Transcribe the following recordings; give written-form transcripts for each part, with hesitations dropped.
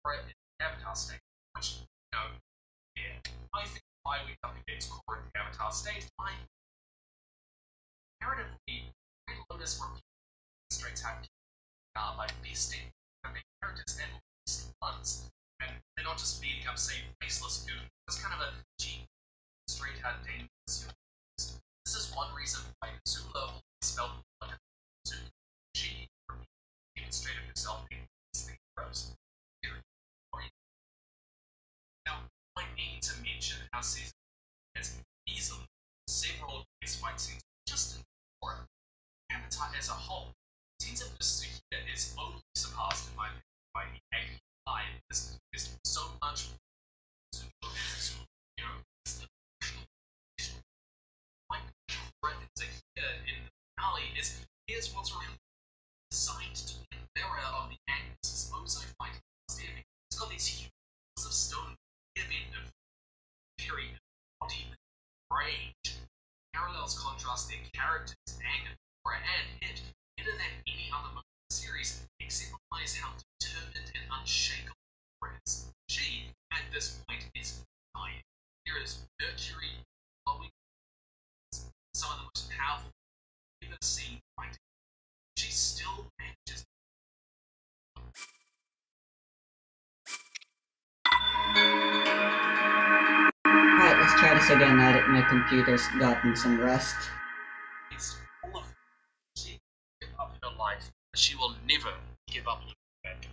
Korra in the Avatar state, which, yeah, I think why we come against Korra in the Avatar state, narratively, Red Lotus demonstrates how by besting their main characters and least ones, and they're not just beating up, say, faceless goons. It's kind of a cheap, straight how dangerous. This is one reason why Azula always felt like a suit. She demonstrated herself against the heroes. Now, I need to mention how season has easily several of these fight scenes just in Korra. Avatar as a whole, scenes of Pursuit is only surpassed in my opinion by the Angry Eye. There's so much to look at, my breath in the finale is here's what's really designed to be a mirror of the Agnes Ozo fight last evening. It's got these huge of stone giving of period body rage. Parallels contrast their characters, anger, and hit better than any other moment in the series, exemplifies how determined and unshakable Korra is. She, at this point, is dying. Here is Mercury flowing, some of the most powerful we've ever seen fighting. She still manages. Alright, let's try this again now that my computer's gotten some rest. It's full of she give up her life, but she will never give up looking back.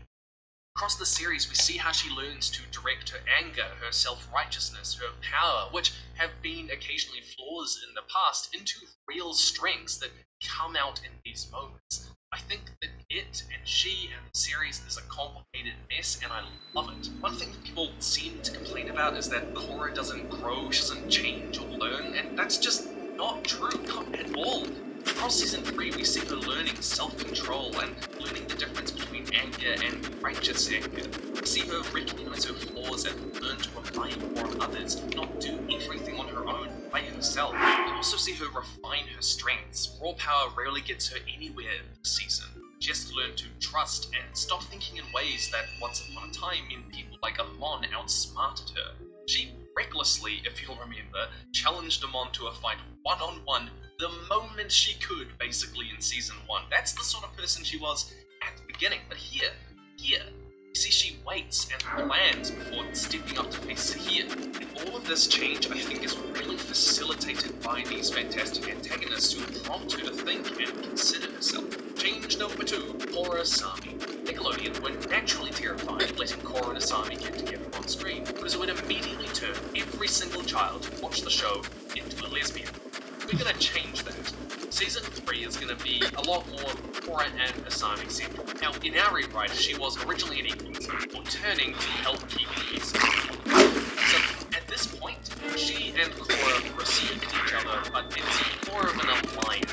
Across the series, we see how she learns to direct her anger, her self-righteousness, her power, which have been occasionally flaws in the past, into real strengths that come out in these moments. I think that it and she and the series is a complicated mess, and I love it. One thing that people seem to complain about is that Korra doesn't grow, she doesn't change or learn, and that's just not true, not at all. Across season 3, we see her learning self-control and learning the difference between anger and righteous anger. We see her recognize her flaws and learn to rely more on others, not do everything on her own by herself. We also see her refine her strengths. Raw power rarely gets her anywhere in the season. She has to learn to trust and stop thinking in ways that once upon a time meant people like Amon outsmarted her. She recklessly, if you'll remember, challenged Amon to a fight one-on-one the moment she could, basically, in season 1. That's the sort of person she was at the beginning. But here, you see she waits and plans before stepping up to face Sahir. And all of this change, I think, is really facilitated by these fantastic antagonists who prompt her to think and consider herself. Change number 2, Korra Asami. Nickelodeon were naturally terrified letting Korra and Asami get together on screen, because it would immediately turn every single child who watched the show into a lesbian. We're gonna change that. Season 3 is gonna be a lot more Korra and Asami central. Now, in our rewrite, she was originally an equal, or turning to help keep peace. So, at this point, she and Korra respect each other, but it's more of an alliance.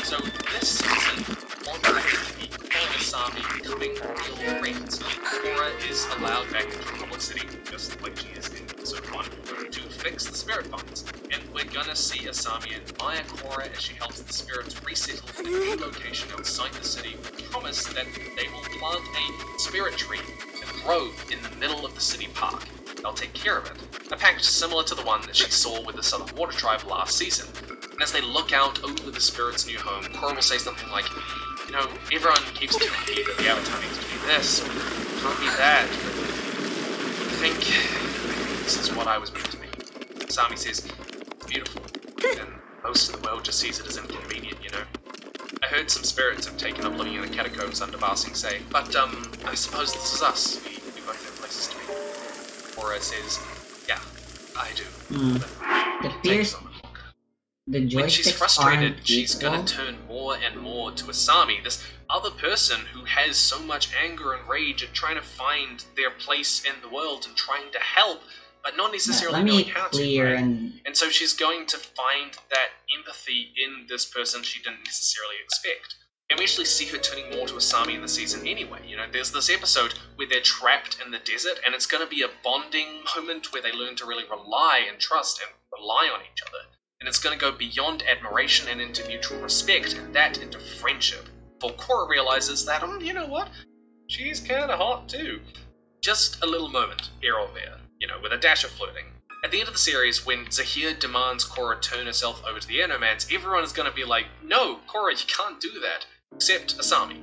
So, this season, on the Korra and Asami becoming real friends, Korra is allowed back into Republic City, just like she is in episode 1, to fix the spirit bonds. And we're gonna see Asami admire Korra as she helps the spirits resettle in a new location outside the city, with promise that they will plant a spirit tree and grow in the middle of the city park. They'll take care of it. A pact similar to the one that she saw with the Southern Water Tribe last season. And as they look out over the spirit's new home, Korra will say something like, everyone keeps telling me that the Avatar needs to be this, or can't be that, but I think this is what I was meant to be. Asami says, beautiful, and most of the world just sees it as inconvenient, I heard some spirits have taken up living in the catacombs under Ba Sing Se, but I suppose this is us. We both have places to be. Korra says, yeah, I do. It appears the joysticks when she's frustrated, aren't she's equal. gonna turn more and more to Asami, this other person who has so much anger and rage and trying to find their place in the world and trying to help, but not necessarily Let me knowing how clear to. Right? and So she's going to find that empathy in this person she didn't necessarily expect. And we actually see her turning more to Asami in the season anyway. There's this episode where they're trapped in the desert, and it's going to be a bonding moment where they learn to really rely and trust and rely on each other. And it's going to go beyond admiration and into mutual respect, and that into friendship. For Korra realizes that, you know what? she's kinda hot too. Just a little moment here or there, with a dash of flirting. At the end of the series, when Zahir demands Korra turn herself over to the Air Nomads, everyone is gonna be like, no, Korra, you can't do that. Except Asami.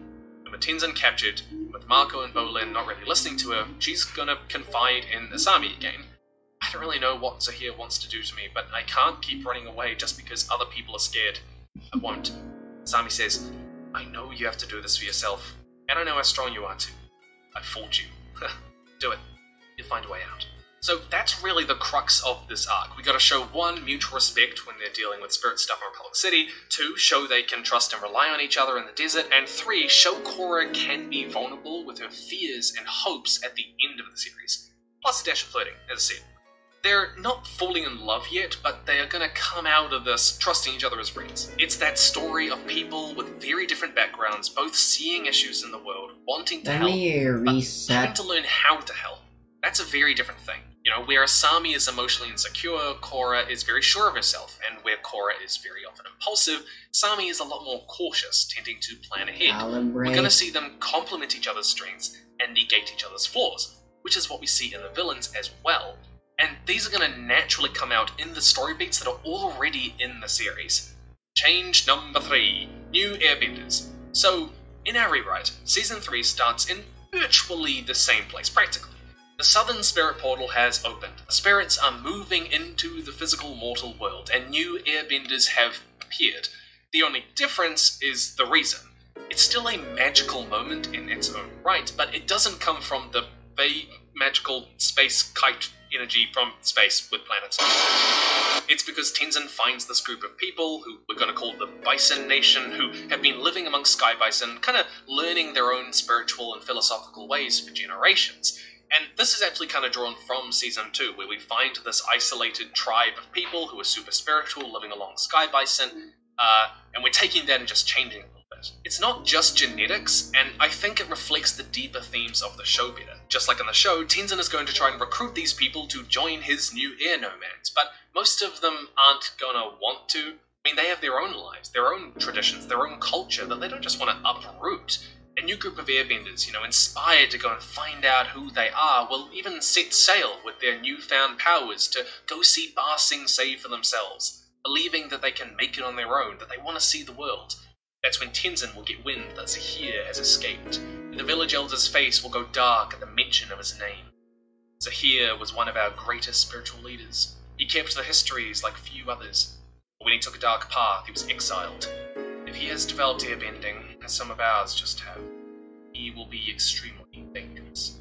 And with Tenzin captured, with Mako and Bolin not really listening to her, she's gonna confide in Asami again. I don't really know what Zahir wants to do to me, but I can't keep running away just because other people are scared. I won't. Asami says, I know you have to do this for yourself, and I know how strong you are too. I fought you. Do it. You'll find a way out. So that's really the crux of this arc. We gotta show 1, mutual respect when they're dealing with spirit stuff in Republic City, 2, show they can trust and rely on each other in the desert, and 3, show Korra can be vulnerable with her fears and hopes at the end of the series. Plus a dash of flirting, as I said. They're not falling in love yet, but they are gonna come out of this trusting each other as friends. It's that story of people with very different backgrounds, both seeing issues in the world, wanting to help, but having to learn how to help. That's a very different thing. Where Asami is emotionally insecure, Korra is very sure of herself, and where Korra is very often impulsive, Asami is a lot more cautious, tending to plan ahead. We're gonna see them complement each other's strengths and negate each other's flaws, which is what we see in the villains as well. And these are going to naturally come out in the story beats that are already in the series. Change number 3. New Airbenders. So, in our rewrite, Season 3 starts in virtually the same place, practically. The Southern Spirit Portal has opened. The spirits are moving into the physical mortal world, and new Airbenders have appeared. The only difference is the reason. It's still a magical moment in its own right, but it doesn't come from the magical space kite energy from space with planets. It's because Tenzin finds this group of people, who we're going to call the Bison Nation, who have been living among Sky Bison, kind of learning their own spiritual and philosophical ways for generations. And this is actually kind of drawn from Season 2, where we find this isolated tribe of people who are super spiritual, living along Sky Bison, and we're taking that and just changing it a little bit. It's not just genetics, and I think it reflects the deeper themes of the show better. Just like in the show, Tenzin is going to try and recruit these people to join his new Air Nomads, but most of them aren't gonna want to. I mean, they have their own lives, their own traditions, their own culture that they don't just want to uproot. A new group of airbenders, inspired to go and find out who they are, will even set sail with their newfound powers to go see Ba Sing Se for themselves, believing that they can make it on their own, that they want to see the world. That's when Tenzin will get wind that Zahir has escaped, and the village elder's face will go dark at the mention of his name. Zahir was one of our greatest spiritual leaders. He kept the histories like few others, but when he took a dark path, he was exiled. If he has developed airbending, as some of ours just have, he will be extremely dangerous.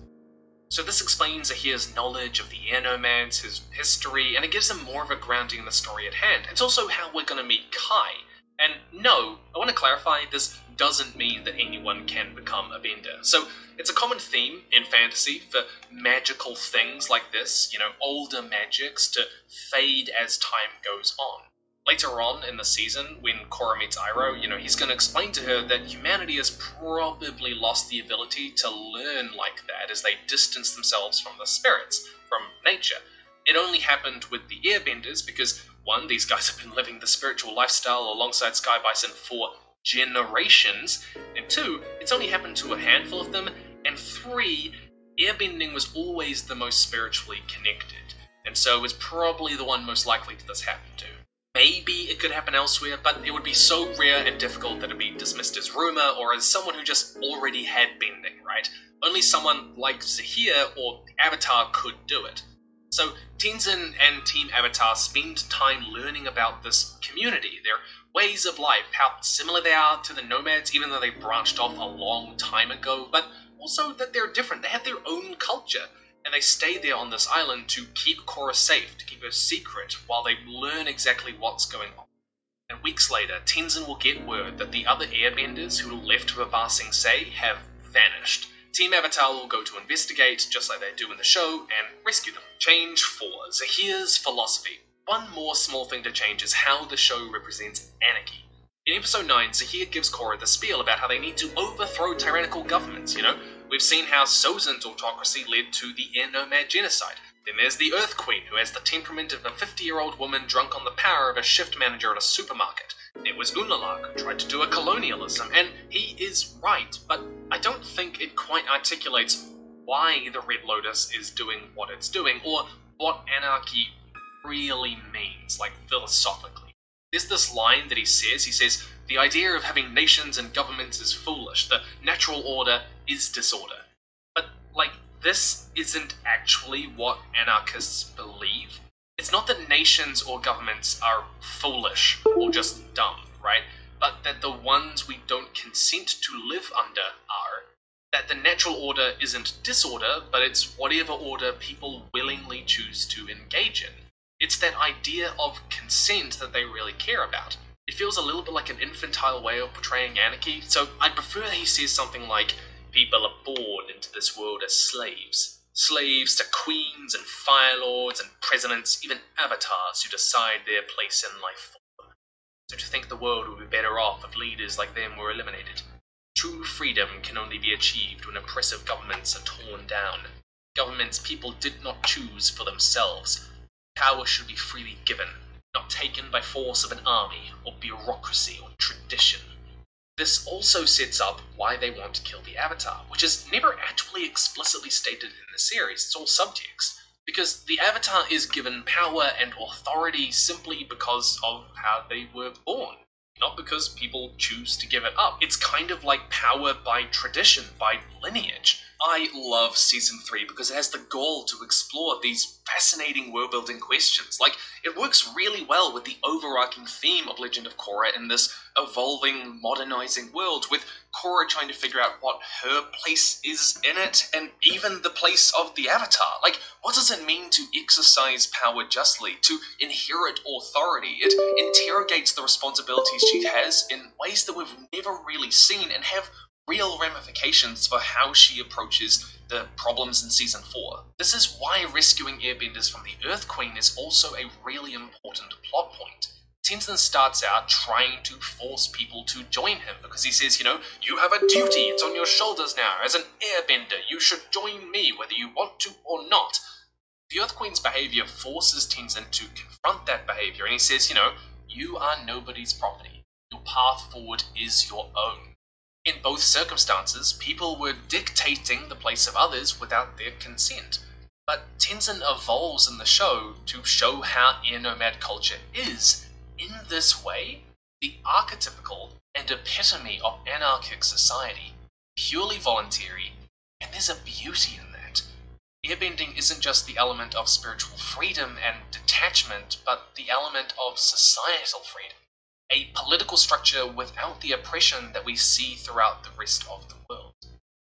So this explains Zahir's knowledge of the Air Nomads, his history, and it gives him more of a grounding in the story at hand. It's also how we're going to meet Kai. And no, I want to clarify, this doesn't mean that anyone can become a bender. So it's a common theme in fantasy for magical things like this, older magics to fade as time goes on. Later on in the season, when Korra meets Iroh, he's going to explain to her that humanity has probably lost the ability to learn like that as they distance themselves from the spirits, from nature. It only happened with the Airbenders because, 1, these guys have been living the spiritual lifestyle alongside Sky Bison for generations, and 2, it's only happened to a handful of them, and 3, airbending was always the most spiritually connected, and so was probably the one most likely to this happen to. Maybe it could happen elsewhere, but it would be so rare and difficult that it'd be dismissed as rumor or as someone who just already had bending, right? Only someone like Zahir or Avatar could do it. So Tenzin and Team Avatar spend time learning about this community, their ways of life, how similar they are to the Nomads, even though they branched off a long time ago, but also that they're different. They have their own culture, and they stay there on this island to keep Korra safe, to keep her secret, while they learn exactly what's going on. And weeks later, Tenzin will get word that the other airbenders who left for Ba Sing Se have vanished. Team Avatar will go to investigate, just like they do in the show, and rescue them. Change 4. Zahir's philosophy. One more small thing to change is how the show represents anarchy. In episode 9, Zahir gives Korra the spiel about how they need to overthrow tyrannical governments, We've seen how Sozin's autocracy led to the Air Nomad genocide. Then there's the Earth Queen, who has the temperament of a 50-year-old woman drunk on the power of a shift manager at a supermarket. There was Unalaq, who tried to do a colonialism, and he is right, but I don't think it quite articulates why the Red Lotus is doing what it's doing, or what anarchy really means, like philosophically. There's this line that he says, the idea of having nations and governments is foolish, the natural order is disorder. But, like, this isn't actually what anarchists believe. It's not that nations or governments are foolish or just dumb, right? But that the ones we don't consent to live under are. That the natural order isn't disorder, but it's whatever order people willingly choose to engage in. It's that idea of consent that they really care about. It feels a little bit like an infantile way of portraying anarchy, so I prefer that he says something like, people are born into this world as slaves. Slaves to queens and fire lords and presidents, even avatars who decide their place in life for them. So to think the world would be better off if leaders like them were eliminated. True freedom can only be achieved when oppressive governments are torn down. Governments people did not choose for themselves. Power should be freely given, not taken by force of an army, or bureaucracy, or tradition. This also sets up why they want to kill the Avatar, which is never actually explicitly stated in the series, it's all subtext. Because the Avatar is given power and authority simply because of how they were born, not because people choose to give it up. It's kind of like power by tradition, by lineage. I love Season 3 because it has the goal to explore these fascinating world-building questions. Like, it works really well with the overarching theme of Legend of Korra in this evolving, modernizing world, with Korra trying to figure out what her place is in it, and even the place of the Avatar. Like, what does it mean to exercise power justly, to inherit authority? It interrogates the responsibilities she has in ways that we've never really seen, and have real ramifications for how she approaches the problems in Season 4. This is why rescuing airbenders from the Earth Queen is also a really important plot point. Tenzin starts out trying to force people to join him, because he says, you have a duty, it's on your shoulders now. As an airbender, you should join me, whether you want to or not. The Earth Queen's behavior forces Tenzin to confront that behavior, and he says, you are nobody's property. Your path forward is your own. In both circumstances, people were dictating the place of others without their consent. But Tenzin evolves in the show to show how air nomad culture is, in this way, the archetypical and epitome of anarchic society, purely voluntary, and there's a beauty in that. Airbending isn't just the element of spiritual freedom and detachment, but the element of societal freedom. A political structure without the oppression that we see throughout the rest of the